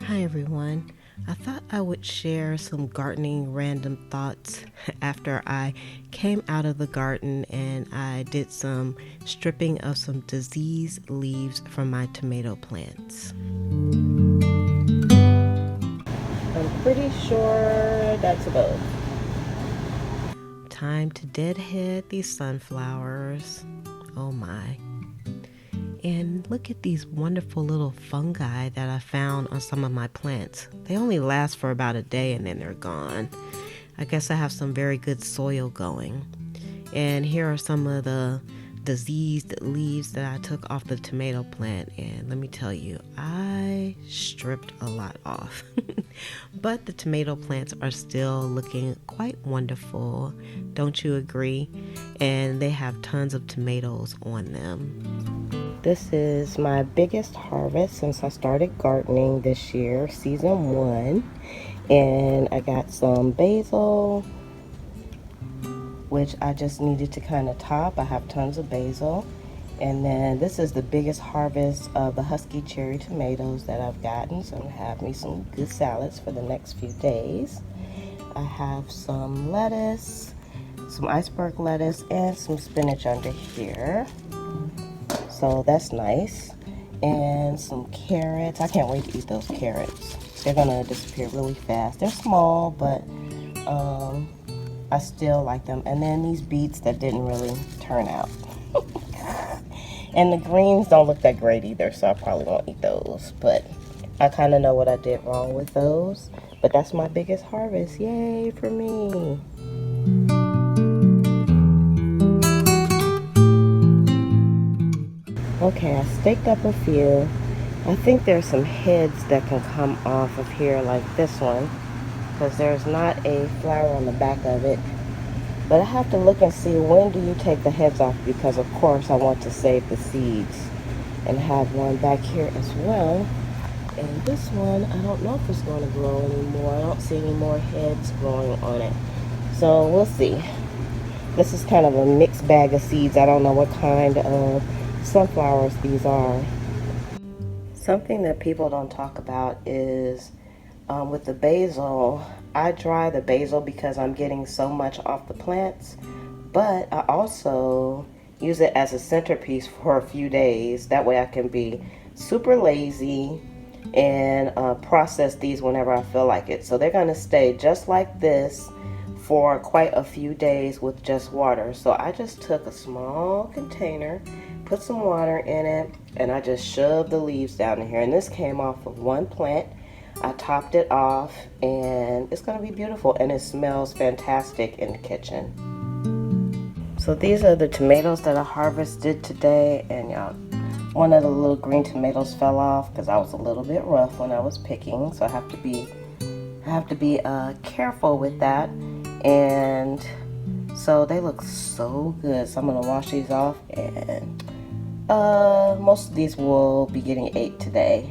Hi everyone. I thought I would share some gardening random thoughts after I came out of the garden and I did some stripping of some diseased leaves from my tomato plants. I'm pretty sure that's about time to deadhead these sunflowers. Oh my. And look at these wonderful little fungi that I found on some of my plants. They only last for about a day and then they're gone. I guess I have some very good soil going. And here are some of the diseased leaves that I took off the tomato plant. And let me tell you, I stripped a lot off. But the tomato plants are still looking quite wonderful. Don't you agree? And they have tons of tomatoes on them. This is my biggest harvest since I started gardening this year, season 1. And I got some basil, which I just needed to kind of top. I have tons of basil. And then this is the biggest harvest of the husky cherry tomatoes that I've gotten. So I'm gonna have me some good salads for the next few days. I have some lettuce, some iceberg lettuce, and some spinach under here. So that's nice. And some carrots. I can't wait to eat those carrots. They're gonna disappear really fast. They're small, but I still like them. And then these beets that didn't really turn out. And the greens don't look that great either, so I probably won't eat those. But I kind of know what I did wrong with those. But that's my biggest harvest. Yay for me. Okay, I staked up a few. I think there's some heads that can come off of here like this one, because there's not a flower on the back of it. But I have to look and see, when do you take the heads off, because of course I want to save the seeds. And have one back here as well. And this one, I don't know if it's going to grow anymore. I don't see any more heads growing on it. So we'll see. This is kind of a mixed bag of seeds. I don't know what kind of sunflowers these are. Something that people don't talk about is with the basil, I dry the basil because I'm getting so much off the plants, but I also use it as a centerpiece for a few days. That way I can be super lazy and process these whenever I feel like it. So they're going to stay just like this for quite a few days with just water. So I just took a small container, put some water in it, and I just shoved the leaves down in here. And this came off of one plant. I topped it off, and it's going to be beautiful, and it smells fantastic in the kitchen. So these are the tomatoes that I harvested today, and y'all, one of the little green tomatoes fell off because I was a little bit rough when I was picking, so I have to be careful with that. And so they look so good. So I'm gonna wash these off, and most of these will be getting ate today.